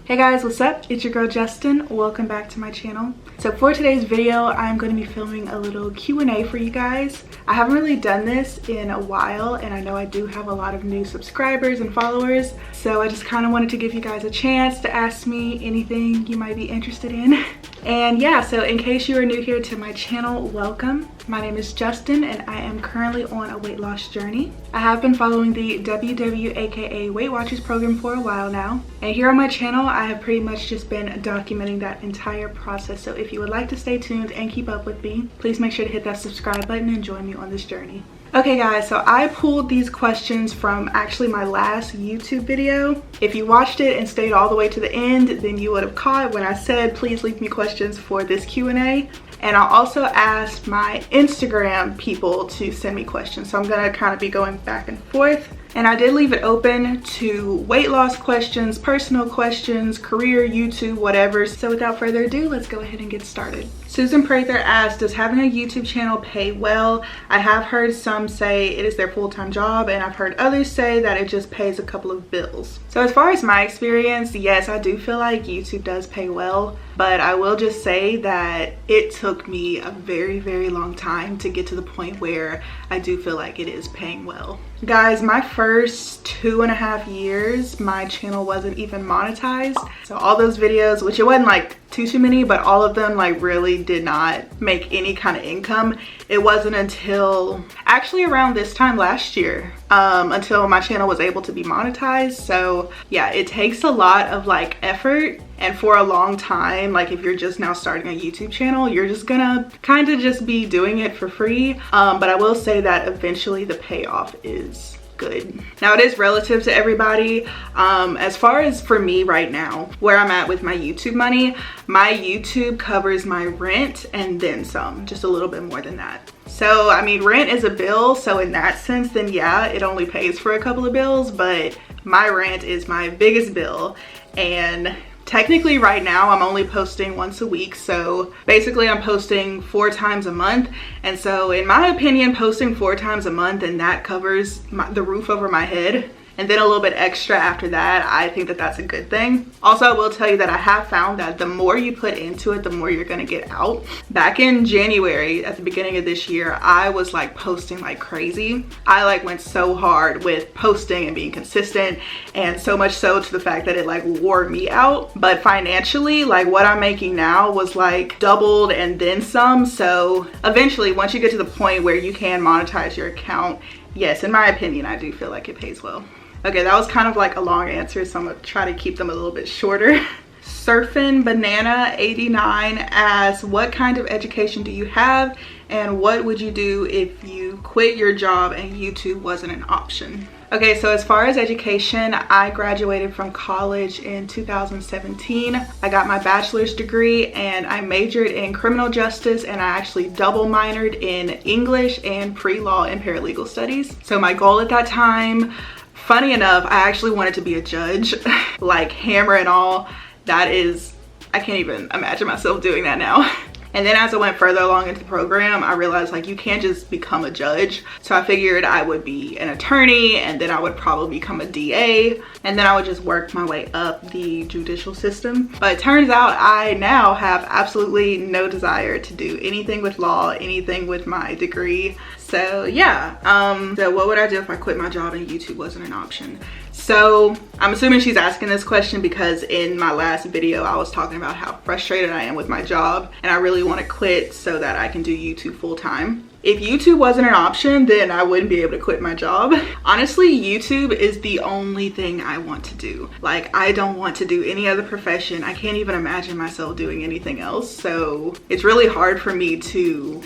Hey guys, what's up? It's your girl Justyn. Welcome back to my channel. So for today's video, I'm going to be filming a little Q&A for you guys. I haven't really done this in a while, and I know I do have a lot of new subscribers and followers, so I just kind of wanted to give you guys a chance to ask me anything you might be interested in. And yeah, so in case you are new here to my channel, welcome. My name is Justyn and I am currently on a weight loss journey. I have been following the WW aka Weight Watchers program for a while now. And here on my channel, I have pretty much just been documenting that entire process. So if you would like to stay tuned and keep up with me, please make sure to hit that subscribe button and join me on this journey. Okay guys, so I pulled these questions from actually my last YouTube video. If you watched it and stayed all the way to the end, then you would have caught when I said please leave me questions for this Q&A. And I also asked my Instagram people to send me questions. So I'm gonna kind of be going back and forth. And I did leave it open to weight loss questions, personal questions, career, YouTube, whatever. So without further ado, let's go ahead and get started. Susan Prather asked, does having a YouTube channel pay well? I have heard some say it is their full-time job, and I've heard others say that it just pays a couple of bills. So as far as my experience, yes, I do feel like YouTube does pay well, but I will just say that it took me a very, very long time to get to the point where I do feel like it is paying well. Guys, my first 2.5 years, my channel wasn't even monetized. So all those videos, which it wasn't like too many, but all of them like really did not make any kind of income. It wasn't until actually around this time last year until my channel was able to be monetized. So yeah, it takes a lot of like effort, and for a long time, like if you're just now starting a YouTube channel, you're just gonna kind of just be doing it for free. But I will say that eventually the payoff is good. Now it is relative to everybody. As far as for me right now, where I'm at with my YouTube money, my YouTube covers my rent and then some, just a little bit more than that. So I mean, rent is a bill, so in that sense, then yeah, it only pays for a couple of bills, but my rent is my biggest bill. And technically right now I'm only posting once a week, so basically I'm posting 4 times a month. And so in my opinion, posting 4 times a month and that covers the roof over my head, and then a little bit extra after that, I think that that's a good thing. Also, I will tell you that I have found that the more you put into it, the more you're gonna get out. Back in January, at the beginning of this year, I was like posting like crazy. I like went so hard with posting and being consistent, and so much so to the fact that it like wore me out. But financially, like what I'm making now was like doubled and then some. So eventually, once you get to the point where you can monetize your account, yes, in my opinion, I do feel like it pays well. Okay, that was kind of like a long answer, so I'm gonna try to keep them a little bit shorter. Surfin' Banana 89 asks, what kind of education do you have, and what would you do if you quit your job and YouTube wasn't an option? Okay, so as far as education, I graduated from college in 2017. I got my bachelor's degree and I majored in criminal justice, and I actually double minored in English and pre-law and paralegal studies. So my goal at that time, funny enough, I actually wanted to be a judge, like hammer and all. That is, I can't even imagine myself doing that now. And then as I went further along into the program, I realized like you can't just become a judge. So I figured I would be an attorney, and then I would probably become a DA, and then I would just work my way up the judicial system. But it turns out I now have absolutely no desire to do anything with law, anything with my degree. So yeah, so what would I do if I quit my job and YouTube wasn't an option? So I'm assuming she's asking this question because in my last video I was talking about how frustrated I am with my job and I really want to quit so that I can do YouTube full time. If YouTube wasn't an option, then I wouldn't be able to quit my job. Honestly, YouTube is the only thing I want to do. Like, I don't want to do any other profession. I can't even imagine myself doing anything else. So it's really hard for me to,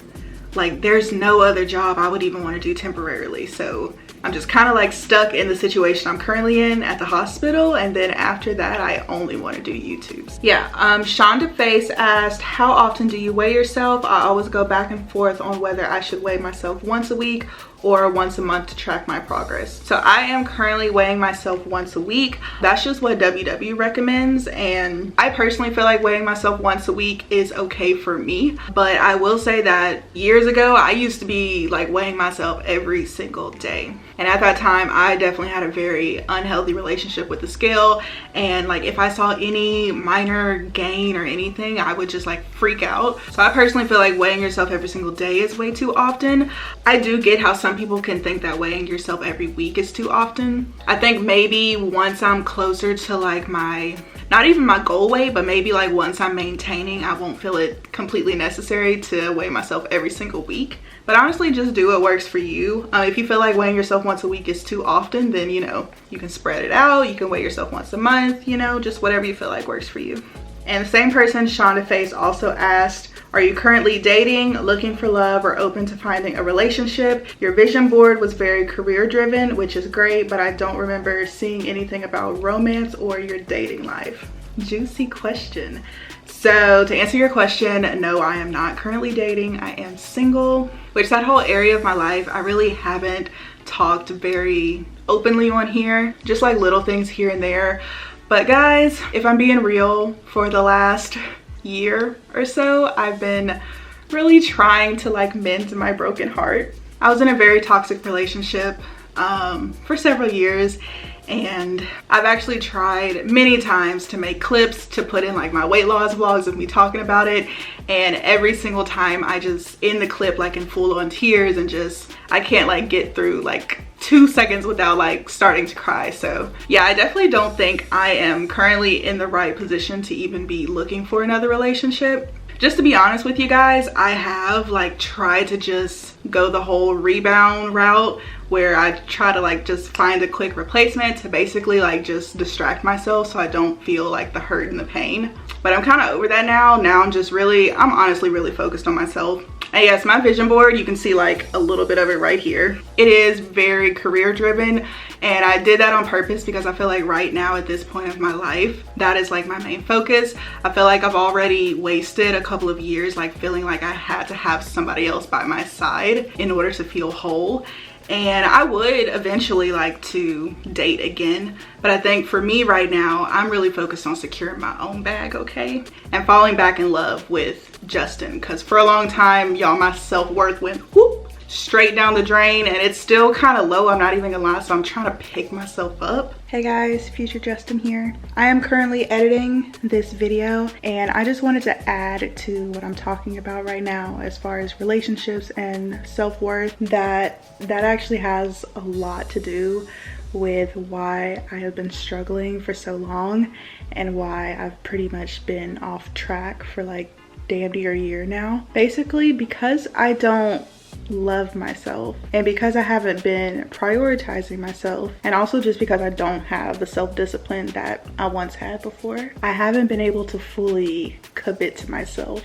like, there's no other job I would even want to do temporarily. So I'm just kind of like stuck in the situation I'm currently in at the hospital, and then after that I only want to do YouTubes. Yeah, Shonda Face asked, how often do you weigh yourself? I always go back and forth on whether I should weigh myself once a week or once a month to track my progress. So I am currently weighing myself once a week. That's just what WW recommends, and I personally feel like weighing myself once a week is okay for me. But I will say that years ago I used to be like weighing myself every single day, and at that time I definitely had a very unhealthy relationship with the scale, and like if I saw any minor gain or anything, I would just like freak out. So I personally feel like weighing yourself every single day is way too often. I do get how some people can think that weighing yourself every week is too often. I think maybe once I'm closer to like my, not even my goal weight, but maybe like once I'm maintaining, I won't feel it completely necessary to weigh myself every single week. But honestly, just do what works for you. If you feel like weighing yourself once a week is too often, then you know, you can spread it out. You can weigh yourself once a month, you know, just whatever you feel like works for you. And the same person, Shonda Face, also asked, are you currently dating, looking for love, or open to finding a relationship? Your vision board was very career driven, which is great, but I don't remember seeing anything about romance or your dating life. Juicy question. So to answer your question, no, I am not currently dating. I am single, which that whole area of my life, I really haven't talked very openly on here, just like little things here and there. But guys, if I'm being real, for the last year or so, I've been really trying to like mend my broken heart. I was in a very toxic relationship for several years, and I've actually tried many times to make clips to put in like my weight loss vlogs of me talking about it, and every single time I just in the clip like in full on tears, and just I can't like get through like 2 seconds without like starting to cry. So yeah, I definitely don't think I am currently in the right position to even be looking for another relationship. Just to be honest with you guys, I have like tried to just go the whole rebound route, where I try to like just find a quick replacement to basically like just distract myself so I don't feel like the hurt and the pain. But I'm kind of over that now. Now I'm honestly really focused on myself. And yes, my vision board, you can see like a little bit of it right here. It is very career driven, and I did that on purpose because I feel like right now at this point of my life, that is like my main focus. I feel like I've already wasted a couple of years like feeling like I had to have somebody else by my side in order to feel whole. And I would eventually like to date again, but I think for me right now, I'm really focused on securing my own bag, okay? And falling back in love with Justyn, because for a long time, y'all, my self-worth went whoop, straight down the drain, and it's still kind of low, I'm not even gonna lie, so I'm trying to pick myself up. Hey guys, future Justyn here. I am currently editing this video, and I just wanted to add to what I'm talking about right now as far as relationships and self-worth, that actually has a lot to do with why I have been struggling for so long and why I've pretty much been off track for like damn near a year now. Basically because I don't love myself, and because I haven't been prioritizing myself, and also just because I don't have the self-discipline that I once had before, I haven't been able to fully commit to myself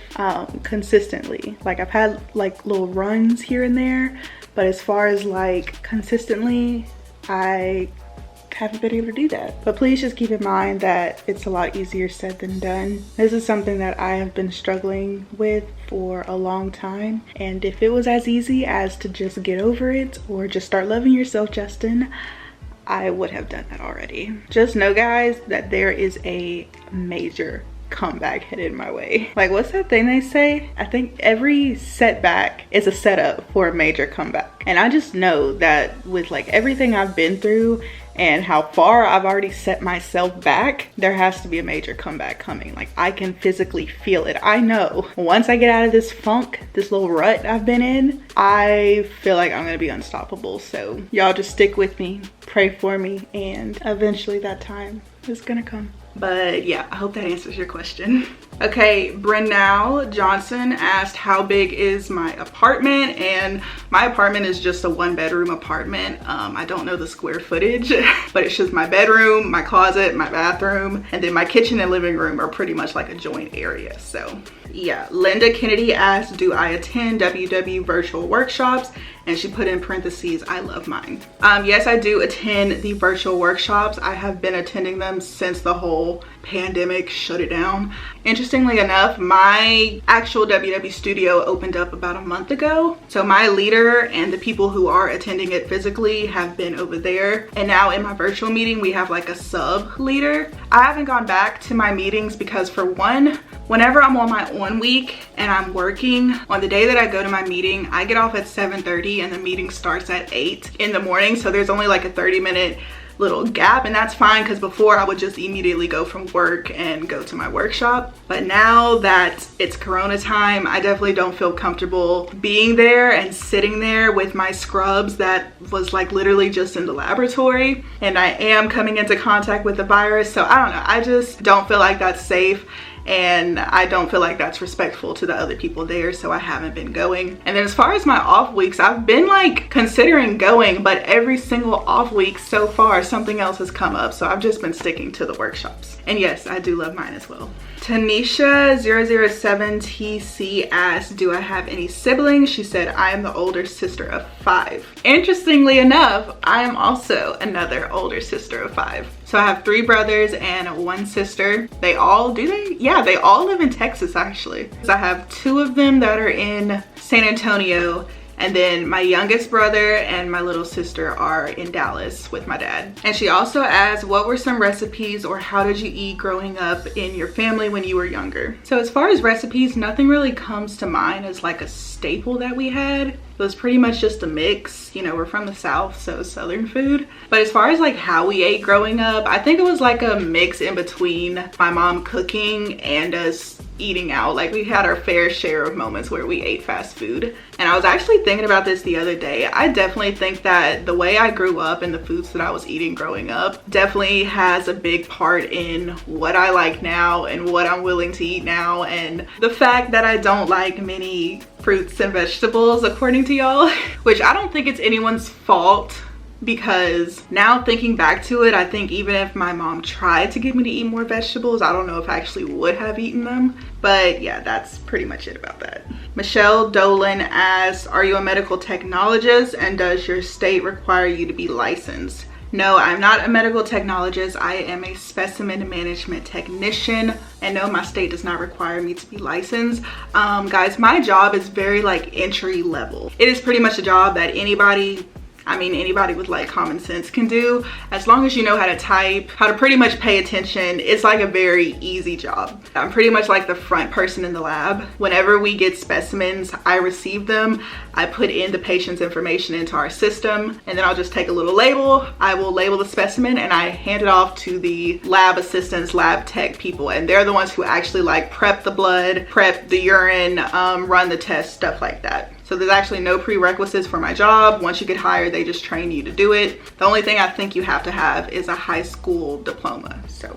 consistently. Like I've had like little runs here and there, but as far as like consistently, I haven't been able to do that. But please just keep in mind that it's a lot easier said than done. This is something that I have been struggling with for a long time, and if it was as easy as to just get over it or just start loving yourself, Justyn, I would have done that already. Just know guys that there is a major comeback headed my way. Like, what's that thing they say? I think every setback is a setup for a major comeback. And I just know that with like everything I've been through and how far I've already set myself back, there has to be a major comeback coming. Like I can physically feel it. I know once I get out of this funk, this little rut I've been in, I feel like I'm gonna be unstoppable. So y'all just stick with me, pray for me, and eventually that time is gonna come. But yeah, I hope that answers your question. Okay, Brennell Johnson asked how big is my apartment, and my apartment is just a 1-bedroom apartment. I don't know the square footage, but it's just my bedroom, my closet, my bathroom, and then my kitchen and living room are pretty much like a joint area. So yeah, Linda Kennedy asked, do I attend WW virtual workshops? And she put in parentheses, I love mine. Yes, I do attend the virtual workshops. I have been attending them since the whole pandemic shut it down. Interestingly enough, my actual WW studio opened up about a month ago. So my leader and the people who are attending it physically have been over there. And now in my virtual meeting, we have like a sub leader. I haven't gone back to my meetings because, for one, whenever I'm on my on week and I'm working, on the day that I go to my meeting, I get off at 7:30 and the meeting starts at 8 in the morning. So there's only like a 30-minute little gap, and that's fine, because before I would just immediately go from work and go to my workshop. But now that it's Corona time, I definitely don't feel comfortable being there and sitting there with my scrubs that was like literally just in the laboratory, and I am coming into contact with the virus. So I don't know, I just don't feel like that's safe, and I don't feel like that's respectful to the other people there, so I haven't been going. And then as far as my off weeks, I've been like considering going, but every single off week so far something else has come up, so I've just been sticking to the workshops. And yes, I do love mine as well. Tanisha007TC asked, do I have any siblings? She said, I am the older sister of 5. Interestingly enough, I am also another older sister of 5. So I have 3 brothers and 1 sister. They all, yeah, they all live in Texas actually. So I have 2 of them that are in San Antonio, and then my youngest brother and my little sister are in Dallas with my dad. And she also asked, what were some recipes or how did you eat growing up in your family when you were younger? So as far as recipes, nothing really comes to mind as like a staple that we had. It was pretty much just a mix. You know, we're from the South, so Southern food. But as far as like how we ate growing up, I think it was like a mix in between my mom cooking and us eating out. Like, we had our fair share of moments where we ate fast food. And I was actually thinking about this the other day. I definitely think that the way I grew up and the foods that I was eating growing up definitely has a big part in what I like now and what I'm willing to eat now, and the fact that I don't like many fruits and vegetables, according to y'all, which I don't think it's anyone's fault, because now thinking back to it, I think even if my mom tried to get me to eat more vegetables, I don't know if I actually would have eaten them. But yeah, that's pretty much it about that. Michelle Dolan asked, are you a medical technologist and does your state require you to be licensed? No, I'm not a medical technologist. I am a specimen management technician, and no, my state does not require me to be licensed. Guys, my job is very like entry level. It is pretty much a job that anybody with like common sense can do, as long as you know how to type, how to pretty much pay attention. It's like a very easy job. I'm pretty much like the front person in the lab. Whenever we get specimens, I receive them, I put in the patient's information into our system, and then I'll just take a little label. I will label the specimen and I hand it off to the lab assistants, lab tech people, and they're the ones who actually like prep the blood, prep the urine, run the test, stuff like that. So there's actually no prerequisites for my job. Once you get hired, they just train you to do it. The only thing I think you have to have is a high school diploma. So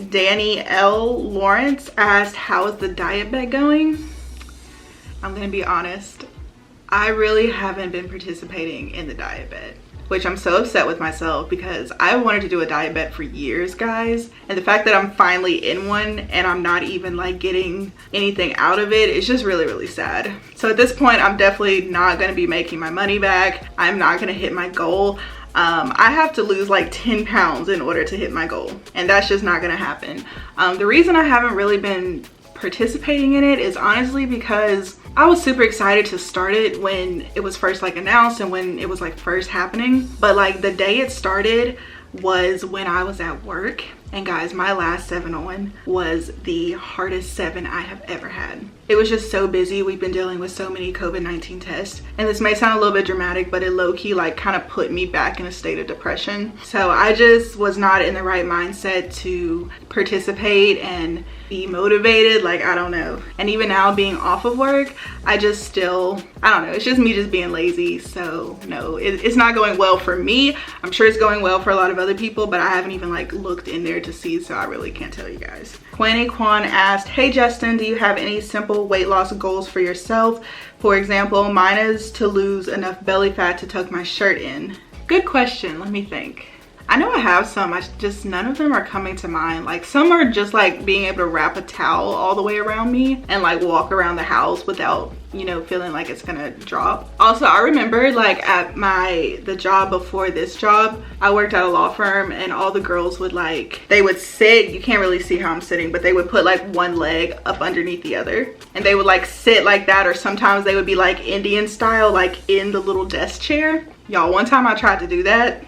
Danny L. Lawrence asked, how is the diet bet going? I'm gonna be honest, I really haven't been participating in the diet bet, which I'm so upset with myself, because I wanted to do a diet bet for years, guys. And the fact that I'm finally in one and I'm not even like getting anything out of it, it's just really, really sad. So at this point, I'm definitely not gonna be making my money back. I'm not gonna hit my goal. I have to lose like 10 pounds in order to hit my goal, and that's just not gonna happen. The reason I haven't really been participating in it is honestly because I was super excited to start it when it was first like announced and when it was like first happening. But like the day it started was when I was at work, and guys, my last 7-on was the hardest 7 I have ever had. It was just so busy. We've been dealing with so many COVID-19 tests, and this may sound a little bit dramatic, but it low-key like kind of put me back in a state of depression. So I just was not in the right mindset to participate and be motivated. Like, I don't know. And even now being off of work, I just still, I don't know, it's just me just being lazy. So no, it's not going well for me. I'm sure it's going well for a lot of other people, but I haven't even like looked in there to see, so I really can't tell you guys. Quanny Quan asked, hey Justyn, do you have any simple weight loss goals for yourself? For example, mine is to lose enough belly fat to tuck my shirt in. Good question, let me think. I know I have some, none of them are coming to mind. Like some are just like being able to wrap a towel all the way around me and like walk around the house without, you know, feeling like it's gonna drop. Also, I remember like at the job before this job, I worked at a law firm, and all the girls would like, they would sit, you can't really see how I'm sitting, but they would put like one leg up underneath the other, and they would like sit like that, or sometimes they would be like Indian style, like in the little desk chair. Y'all, one time I tried to do that,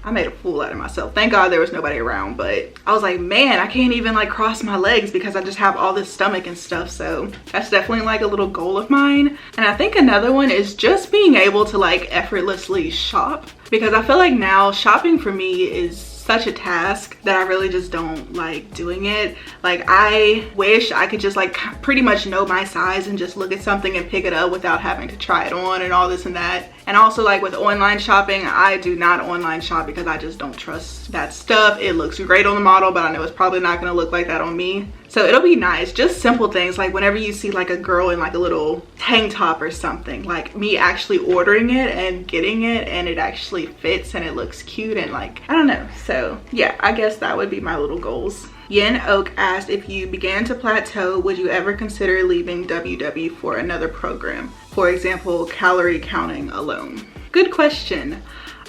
I made a fool out of myself. Thank God there was nobody around, but I was like, man, I can't even like cross my legs because I just have all this stomach and stuff. So that's definitely like a little goal of mine. And I think another one is just being able to like effortlessly shop, because I feel like now shopping for me is such a task that I really just don't like doing it. Like I wish I could just like pretty much know my size and just look at something and pick it up without having to try it on and all this and that. And also like with online shopping, I do not online shop because I just don't trust that stuff. It looks great on the model, but I know it's probably not gonna look like that on me. So it'll be nice, just simple things like whenever you see like a girl in like a little tank top or something, like me actually ordering it and getting it and it actually fits and it looks cute and like, I don't know. So yeah, I guess that would be my little goals. Yin Oak asked, if you began to plateau, would you ever consider leaving WW for another program? For example, calorie counting alone. Good question.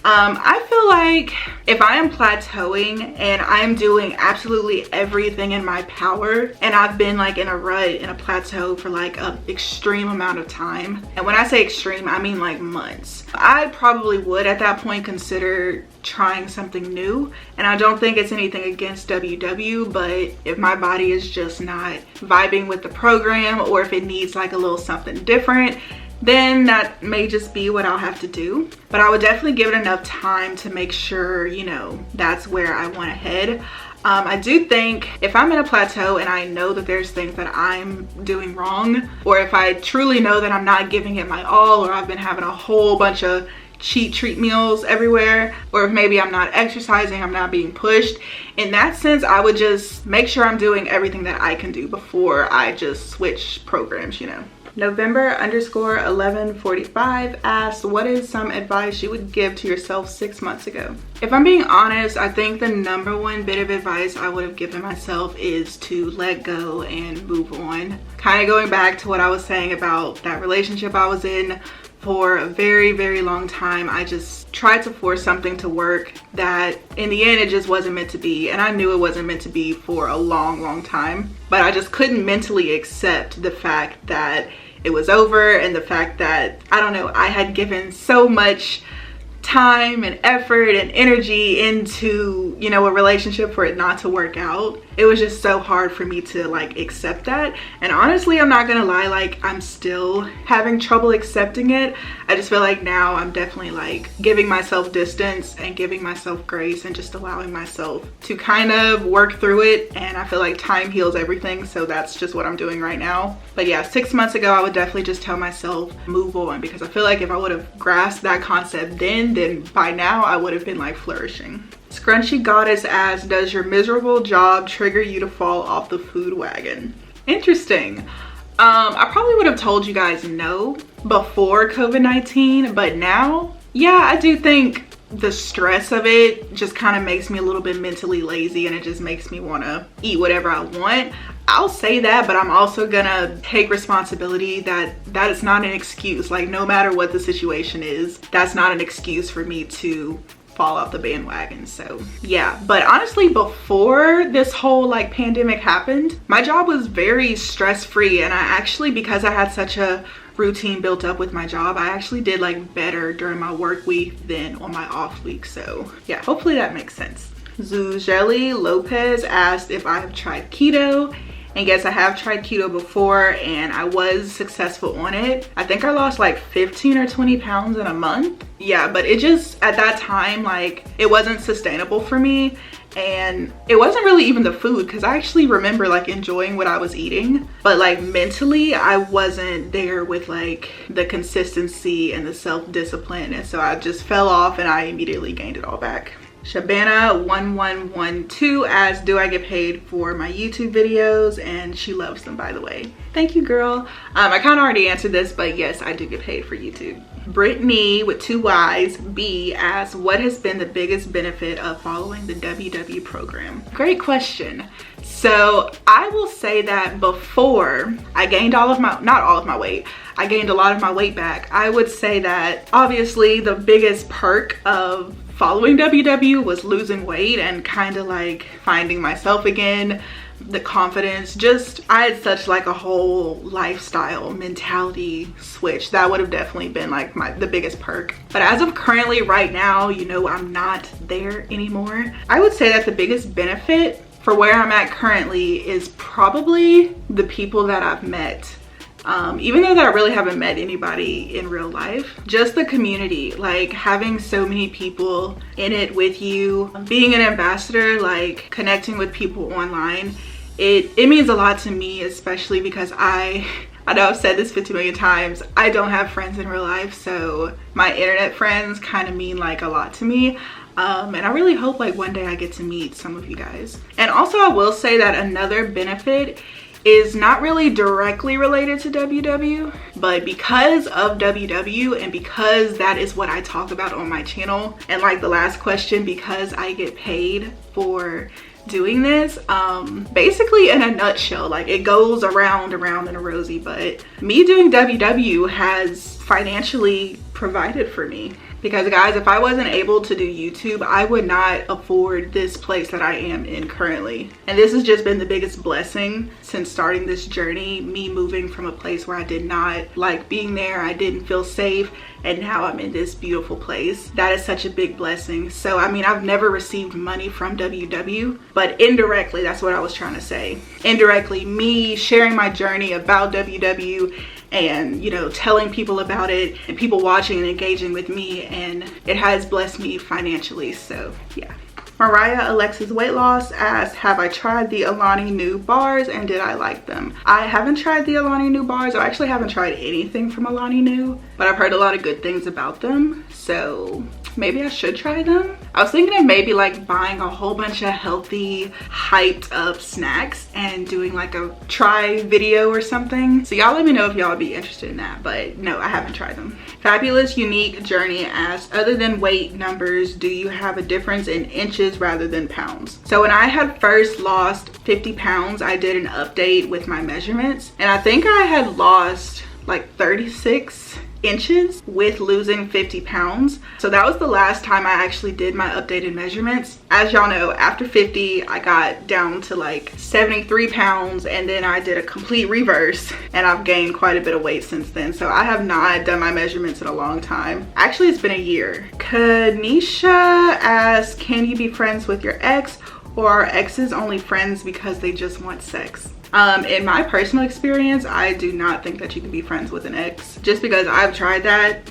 I feel like if I am plateauing and I'm doing absolutely everything in my power, and I've been like in a rut, in a plateau for like an extreme amount of time, and when I say extreme, I mean like months, I probably would at that point consider trying something new. And I don't think it's anything against WW, but if my body is just not vibing with the program, or if it needs like a little something different, then that may just be what I'll have to do. But I would definitely give it enough time to make sure, you know, that's where I want to head. I do think if I'm in a plateau and I know that there's things that I'm doing wrong, or if I truly know that I'm not giving it my all, or I've been having a whole bunch of cheat treat meals everywhere, or if maybe I'm not exercising, I'm not being pushed, in that sense, I would just make sure I'm doing everything that I can do before I just switch programs, you know. November_1145 asked, what is some advice you would give to yourself 6 months ago? If I'm being honest, I think the number one bit of advice I would have given myself is to let go and move on. Kind of going back to what I was saying about that relationship I was in for a very, very long time. I just tried to force something to work that in the end it just wasn't meant to be, and I knew it wasn't meant to be for a long time, but I just couldn't mentally accept the fact that it was over, and the fact that, I don't know, I had given so much time and effort and energy into, you know, a relationship for it not to work out. It was just so hard for me to like accept that. And honestly, I'm not gonna lie, like I'm still having trouble accepting it. I just feel like now I'm definitely like giving myself distance and giving myself grace and just allowing myself to kind of work through it. And I feel like time heals everything, so that's just what I'm doing right now. But yeah, 6 months ago, I would definitely just tell myself move on, because I feel like if I would have grasped that concept then by now I would have been like flourishing. Scrunchy Goddess asks, does your miserable job trigger you to fall off the food wagon? Interesting. I probably would have told you guys no before COVID-19, but now, yeah, I do think the stress of it just kind of makes me a little bit mentally lazy, and it just makes me want to eat whatever I want. I'll say that, but I'm also gonna take responsibility that is not an excuse. Like no matter what the situation is, that's not an excuse for me to fall off the bandwagon. So yeah, but honestly, before this whole like pandemic happened, my job was very stress-free, and I actually, because I had such a routine built up with my job, I actually did like better during my work week than on my off week. So yeah, hopefully that makes sense. Zujeli Lopez asked if I have tried keto. And yes, I have tried keto before, and I was successful on it. I think I lost like 15 or 20 pounds in a month. Yeah, but it just, at that time, like it wasn't sustainable for me. And it wasn't really even the food, because I actually remember like enjoying what I was eating, but like mentally I wasn't there with like the consistency and the self-discipline. And so I just fell off, and I immediately gained it all back. Shabana1112 asks, do I get paid for my YouTube videos? And she loves them, by the way. Thank you, girl. I kind of already answered this, but yes, I do get paid for YouTube. Brittany with 2 Y's B asks, what has been the biggest benefit of following the WW program? Great question. So I will say that before I gained not all of my weight, I gained a lot of my weight back. I would say that obviously the biggest perk of following WW was losing weight and kind of like finding myself again, the confidence. Just I had such like a whole lifestyle mentality switch. That would have definitely been like the biggest perk. But as of currently right now, you know, I'm not there anymore. I would say that the biggest benefit for where I'm at currently is probably the people that I've met. Even though that I really haven't met anybody in real life, just the community, like having so many people in it with you, being an ambassador, like connecting with people online, it means a lot to me, especially because I know I've said this 50 million times, I don't have friends in real life, so my internet friends kind of mean like a lot to me. And I really hope like one day I get to meet some of you guys. And also I will say that another benefit is not really directly related to WW, but because of WW and because that is what I talk about on my channel, and like the last question, because I get paid for doing this, basically in a nutshell, like it goes around and a rosy, but me doing WW has financially provided for me. Because guys, if I wasn't able to do YouTube, I would not afford this place that I am in currently. And this has just been the biggest blessing since starting this journey, me moving from a place where I did not like being there, I didn't feel safe, and now I'm in this beautiful place. That is such a big blessing. So I mean, I've never received money from WW, but indirectly, that's what I was trying to say. Indirectly, me sharing my journey about WW and, you know, telling people about it and people watching and engaging with me, and it has blessed me financially. So yeah. Mariah Alexis Weight Loss asks, have I tried the Alani Nu bars and did I like them? I haven't tried the Alani Nu bars. I actually haven't tried anything from Alani Nu, but I've heard a lot of good things about them, so maybe I should try them. I was thinking of maybe like buying a whole bunch of healthy, hyped up snacks and doing like a try video or something. So y'all let me know if y'all would be interested in that, but no, I haven't tried them. Fabulous Unique Journey asks, other than weight numbers, do you have a difference in inches rather than pounds? So when I had first lost 50 pounds, I did an update with my measurements, and I think I had lost like 36 inches with losing 50 pounds. So that was the last time I actually did my updated measurements. As y'all know, after 50 I got down to like 73 pounds, and then I did a complete reverse and I've gained quite a bit of weight since then. So I have not done my measurements in a long time. Actually, it's been a year. Kanisha asks, can you be friends with your ex, or are exes only friends because they just want sex? In my personal experience, I do not think that you can be friends with an ex, just because I've tried that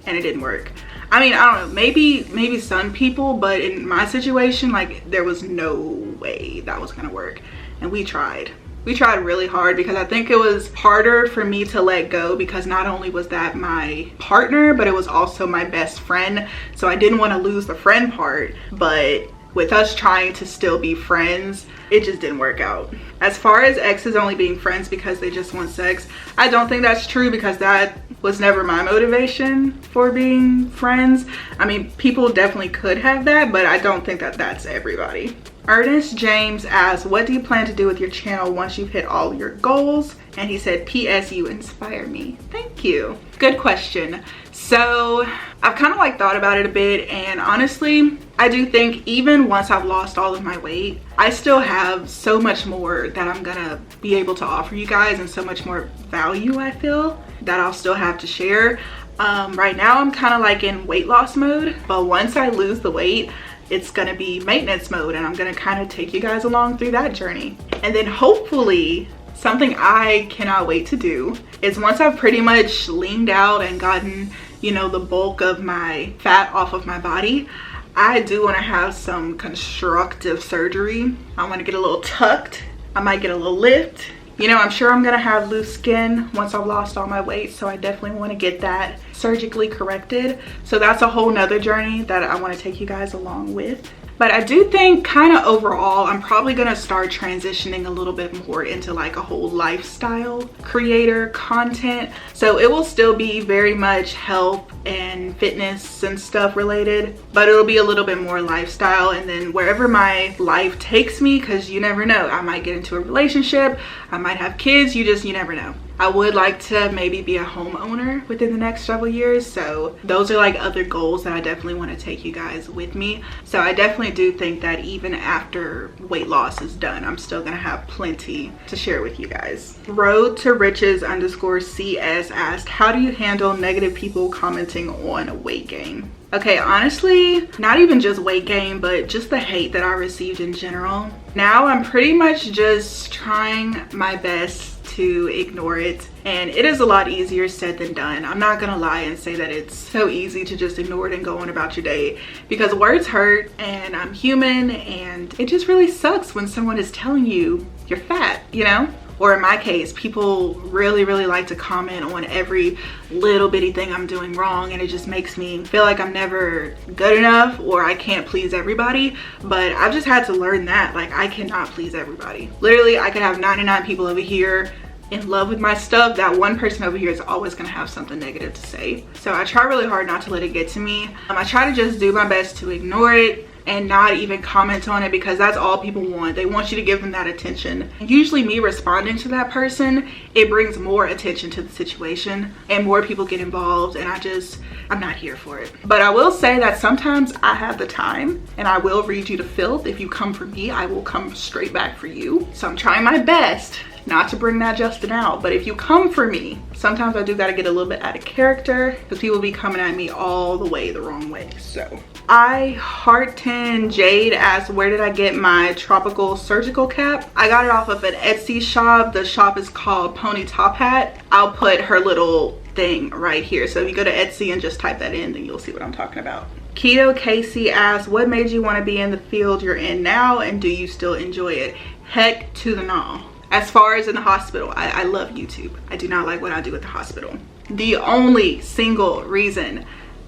and it didn't work. I mean, I don't know, maybe some people, but in my situation, like there was no way that was gonna work. And we tried really hard, because I think it was harder for me to let go, because not only was that my partner, but it was also my best friend. So I didn't want to lose the friend part, but with us trying to still be friends, it just didn't work out. As far as exes only being friends because they just want sex, I don't think that's true, because that was never my motivation for being friends. I mean, people definitely could have that, but I don't think that that's everybody. Ernest James asks, what do you plan to do with your channel once you've hit all your goals? And he said, P.S. you inspire me. Thank you. Good question. So I've kind of like thought about it a bit, and honestly, I do think even once I've lost all of my weight, I still have so much more that I'm gonna be able to offer you guys, and so much more value I feel that I'll still have to share. Right now I'm kind of like in weight loss mode, but once I lose the weight, it's gonna be maintenance mode, and I'm gonna kind of take you guys along through that journey. And then hopefully, something I cannot wait to do is once I've pretty much leaned out and gotten, you know, the bulk of my fat off of my body, I do want to have some constructive surgery. I want to get a little tucked. I might get a little lift. You know, I'm sure I'm gonna have loose skin once I've lost all my weight, so I definitely want to get that surgically corrected. So that's a whole nother journey that I want to take you guys along with. But I do think kind of overall, I'm probably gonna start transitioning a little bit more into like a whole lifestyle creator content. So it will still be very much health and fitness and stuff related, but it'll be a little bit more lifestyle. And then wherever my life takes me, because you never know, I might get into a relationship, I might have kids, you never know. I would like to maybe be a homeowner within the next several years. So those are like other goals that I definitely want to take you guys with me. So I definitely do think that even after weight loss is done, I'm still gonna have plenty to share with you guys. Road to Riches _CS asked, how do you handle negative people commenting on weight gain? Okay, honestly, not even just weight gain, but just the hate that I received in general. Now I'm pretty much just trying my best to ignore it, and it is a lot easier said than done. I'm not gonna lie and say that it's so easy to just ignore it and go on about your day, because words hurt and I'm human, and it just really sucks when someone is telling you you're fat, you know? Or in my case, people really like to comment on every little bitty thing I'm doing wrong, and it just makes me feel like I'm never good enough or I can't please everybody. But I've just had to learn that, like, I cannot please everybody. Literally, I could have 99 people over here in love with my stuff. That one person over here is always gonna have something negative to say. So I try really hard not to let it get to me. I try to just do my best to ignore it and not even comment on it, because that's all people want. They want you to give them that attention. Usually me responding to that person, it brings more attention to the situation and more people get involved, and I'm not here for it. But I will say that sometimes I have the time and I will read you to filth. If you come for me, I will come straight back for you. So I'm trying my best not to bring that Justyn out, but if you come for me, sometimes I do gotta get a little bit out of character, because people be coming at me all the way the wrong way. So Hearten Jade asked, where did I get my tropical surgical cap? I got it off of an Etsy shop. The shop is called Pony Top Hat. I'll put her little thing right here, so if you go to Etsy and just type that in, then you'll see what I'm talking about. Keto Casey asked, what made you want to be in the field you're in now, and do you still enjoy it? Heck to the no. As far as in the hospital, I love YouTube. I do not like what I do at the hospital. The only single reason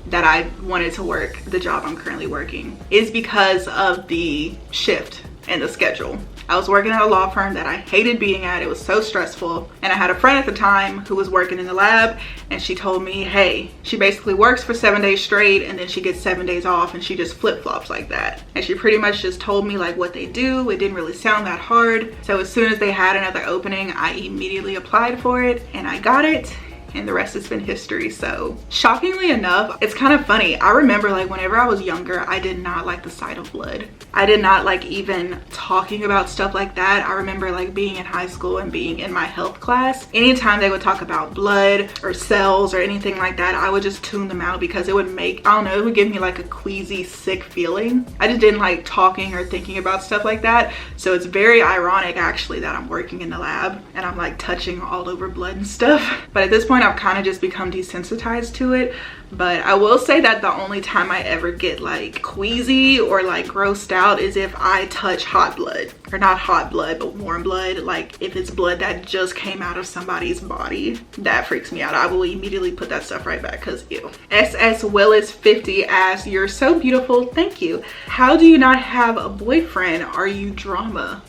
that I wanted to work the job I'm currently working is because of the shift and the schedule. I was working at a law firm that I hated being at. It was so stressful. And I had a friend at the time who was working in the lab, and she told me, hey, she basically works for 7 days straight and then she gets 7 days off, and she just flip-flops like that. And she pretty much just told me like what they do. It didn't really sound that hard. So as soon as they had another opening, I immediately applied for it and I got it. And the rest has been history. So shockingly enough, it's kind of funny. I remember like whenever I was younger, I did not like the sight of blood. I did not like even talking about stuff like that. I remember like being in high school and being in my health class. Anytime they would talk about blood or cells or anything like that, I would just tune them out, because it would make, I don't know, it would give me like a queasy, sick feeling. I just didn't like talking or thinking about stuff like that. So it's very ironic actually that I'm working in the lab and I'm like touching all over blood and stuff. But at this point, I've kind of just become desensitized to it. But I will say that the only time I ever get like queasy or like grossed out is if I touch hot blood, or not hot blood, but warm blood. Like if it's blood that just came out of somebody's body, that freaks me out. I will immediately put that stuff right back, because ew. SS Willis 50 asks, you're so beautiful, thank you. How do you not have a boyfriend? Are you drama?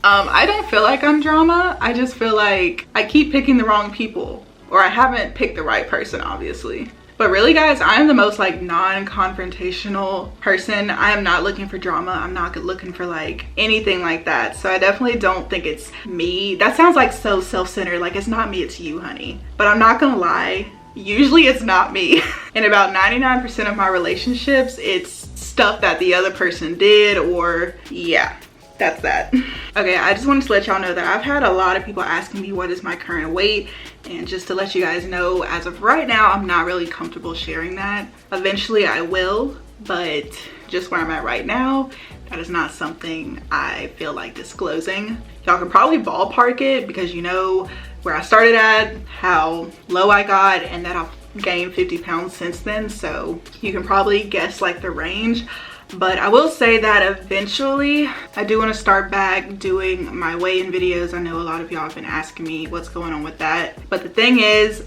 I don't feel like I'm drama. I just feel like I keep picking the wrong people, or I haven't picked the right person, obviously. But really guys, I am the most like non-confrontational person. I am not looking for drama. I'm not looking for like anything like that. So I definitely don't think it's me. That sounds like so self-centered. Like it's not me, it's you, honey. But I'm not gonna lie, usually it's not me. In about 99% of my relationships, it's stuff that the other person did, or yeah. That's that. Okay, I just wanted to let y'all know that I've had a lot of people asking me what is my current weight, and just to let you guys know, as of right now, I'm not really comfortable sharing that. Eventually I will, but just where I'm at right now, that is not something I feel like disclosing. Y'all can probably ballpark it, because you know where I started at, how low I got, and that I've gained 50 pounds since then, so you can probably guess like the range. But I will say that eventually I do want to start back doing my weigh-in videos. I know a lot of y'all have been asking me what's going on with that. But the thing is,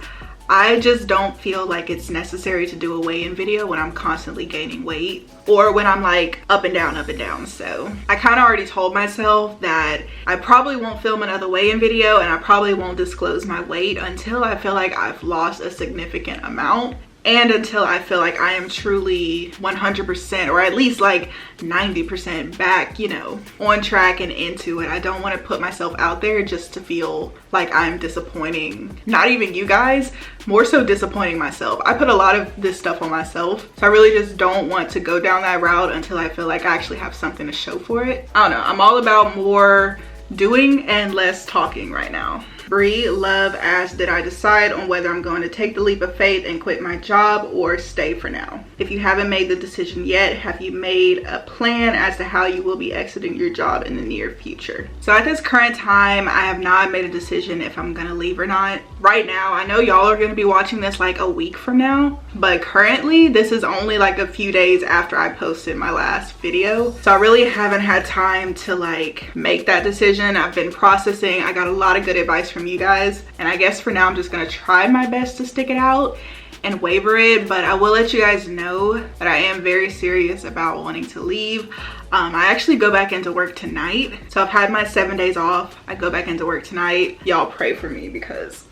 I just don't feel like it's necessary to do a weigh-in video when I'm constantly gaining weight or when I'm like up and down, up and down. So I kind of already told myself that I probably won't film another weigh-in video and I probably won't disclose my weight until I feel like I've lost a significant amount. And until I feel like I am truly 100% or at least like 90% back, you know, on track and into it. I don't want to put myself out there just to feel like I'm disappointing, not even you guys, more so disappointing myself. I put a lot of this stuff on myself. So I really just don't want to go down that route until I feel like I actually have something to show for it. I don't know. I'm all about more doing and less talking right now. Bree Love asked, did I decide on whether I'm going to take the leap of faith and quit my job or stay for now? If you haven't made the decision yet, have you made a plan as to how you will be exiting your job in the near future? So at this current time, I have not made a decision if I'm gonna leave or not. Right now, I know y'all are gonna be watching this like a week from now, but currently this is only like a few days after I posted my last video. So I really haven't had time to like make that decision. I've been processing. I got a lot of good advice from you guys, and I guess for now I'm just gonna try my best to stick it out and waver it, but I will let you guys know that I am very serious about wanting to leave. I actually go back into work tonight, so I've had my 7 days off. I go back into work tonight. Y'all pray for me because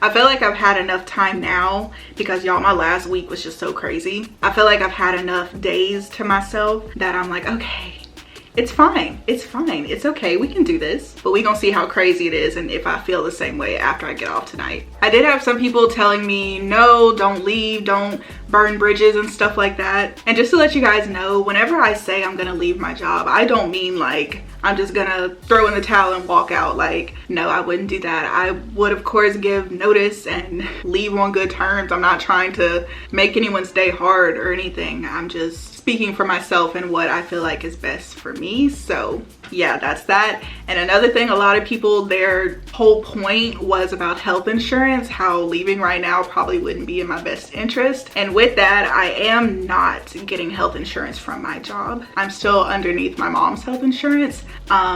I feel like I've had enough time now because y'all, my last week was just so crazy. I feel like I've had enough days to myself that I'm like, okay, it's fine, it's okay, we can do this. But we gonna see how crazy it is and if I feel the same way after I get off tonight. I did have some people telling me, no, don't leave, don't burn bridges and stuff like that. And just to let you guys know, whenever I say I'm gonna leave my job, I don't mean like I'm just gonna throw in the towel and walk out. Like, no, I wouldn't do that. I would of course give notice and leave on good terms. I'm not trying to make anyone stay hard or anything. I'm just speaking for myself and what I feel like is best for me. So yeah, that's that. And another thing, a lot of people, their whole point was about health insurance, how leaving right now probably wouldn't be in my best interest. And with that, I am not getting health insurance from my job. I'm still underneath my mom's health insurance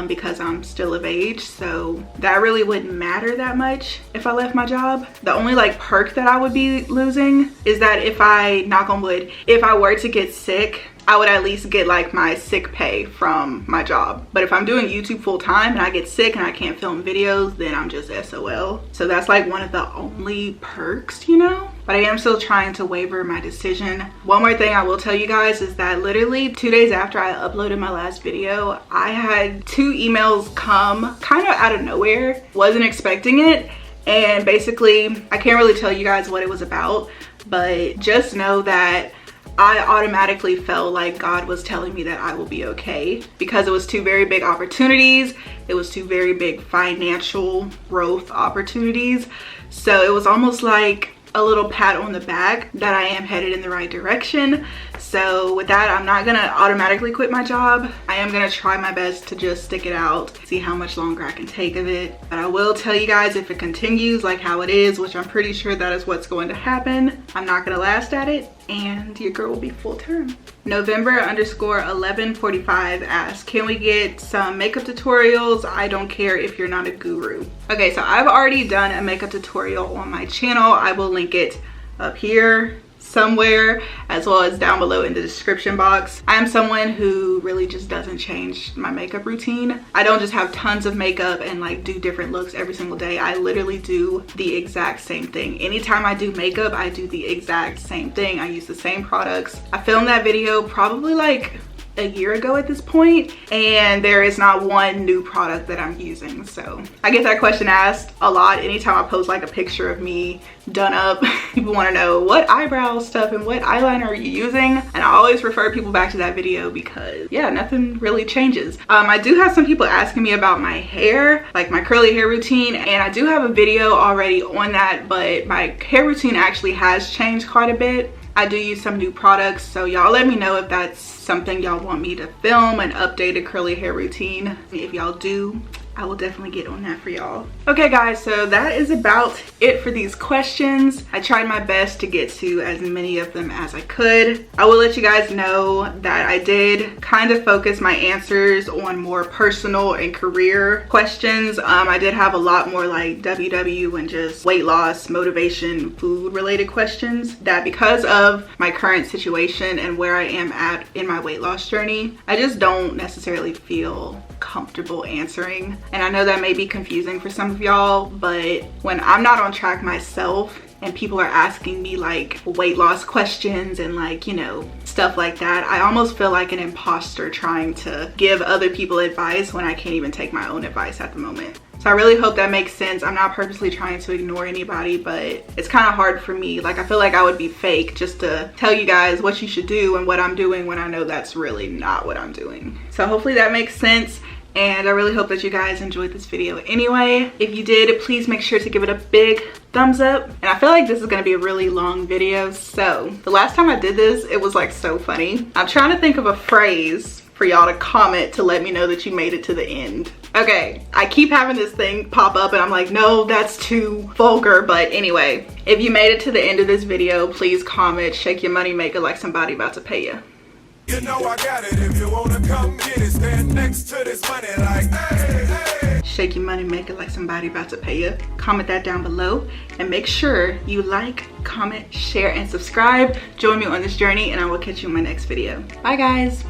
because I'm still of age. So that really wouldn't matter that much if I left my job. The only like perk that I would be losing is that if I, knock on wood, if I were to get sick, I would at least get like my sick pay from my job. But if I'm doing YouTube full time and I get sick and I can't film videos, then I'm just SOL. So that's like one of the only perks, you know? But I am still trying to waver my decision. One more thing I will tell you guys is that literally 2 days after I uploaded my last video, I had 2 emails come kind of out of nowhere. Wasn't expecting it. And basically, I can't really tell you guys what it was about, but just know that I automatically felt like God was telling me that I will be okay because it was 2 very big opportunities. It was 2 very big financial growth opportunities. So it was almost like a little pat on the back that I am headed in the right direction. So with that, I'm not gonna automatically quit my job. I am gonna try my best to just stick it out, see how much longer I can take of it. But I will tell you guys, if it continues like how it is, which I'm pretty sure that is what's going to happen, I'm not gonna last at it and your girl will be full term. November_1145 asks, can we get some makeup tutorials? I don't care if you're not a guru. Okay, so I've already done a makeup tutorial on my channel. I will link it up here somewhere as well as down below in the description box. I am someone who really just doesn't change my makeup routine. I don't just have tons of makeup and like do different looks every single day. I literally do the exact same thing. Anytime I do makeup, I do the exact same thing. I use the same products. I filmed that video probably like a year ago at this point, and there is not one new product that I'm using. So I get that question asked a lot anytime I post like a picture of me done up. People want to know what eyebrow stuff and what eyeliner are you using, and I always refer people back to that video because yeah, nothing really changes. I do have some people asking me about my hair, like my curly hair routine, and I do have a video already on that, but my hair routine actually has changed quite a bit. I do use some new products, so y'all let me know if that's something y'all want me to film, an updated curly hair routine. If y'all do, I will definitely get on that for y'all. Okay guys, so that is about it for these questions. I tried my best to get to as many of them as I could. I will let you guys know that I did kind of focus my answers on more personal and career questions. I did have a lot more like WW and just weight loss, motivation, food related questions that because of my current situation and where I am at in my weight loss journey, I just don't necessarily feel comfortable answering. And I know that may be confusing for some of y'all, but when I'm not on track myself and people are asking me like weight loss questions and like, you know, stuff like that, I almost feel like an imposter trying to give other people advice when I can't even take my own advice at the moment. So I really hope that makes sense. I'm not purposely trying to ignore anybody, but it's kind of hard for me. Like, I feel like I would be fake just to tell you guys what you should do and what I'm doing when I know that's really not what I'm doing. So hopefully that makes sense. And I really hope that you guys enjoyed this video anyway. If you did, please make sure to give it a big thumbs up. And I feel like this is gonna be a really long video. So the last time I did this, it was like so funny. I'm trying to think of a phrase for y'all to comment to let me know that you made it to the end. Okay, I keep having this thing pop up and I'm like, no, that's too vulgar. But anyway, if you made it to the end of this video, please comment, shake your money maker like somebody about to pay you. You know I got it. If you wanna come get it, stand next to this money like, hey, hey. Shake your money maker like somebody about to pay you. Comment that down below and make sure you like, comment, share, and subscribe. Join me on this journey and I will catch you in my next video. Bye guys.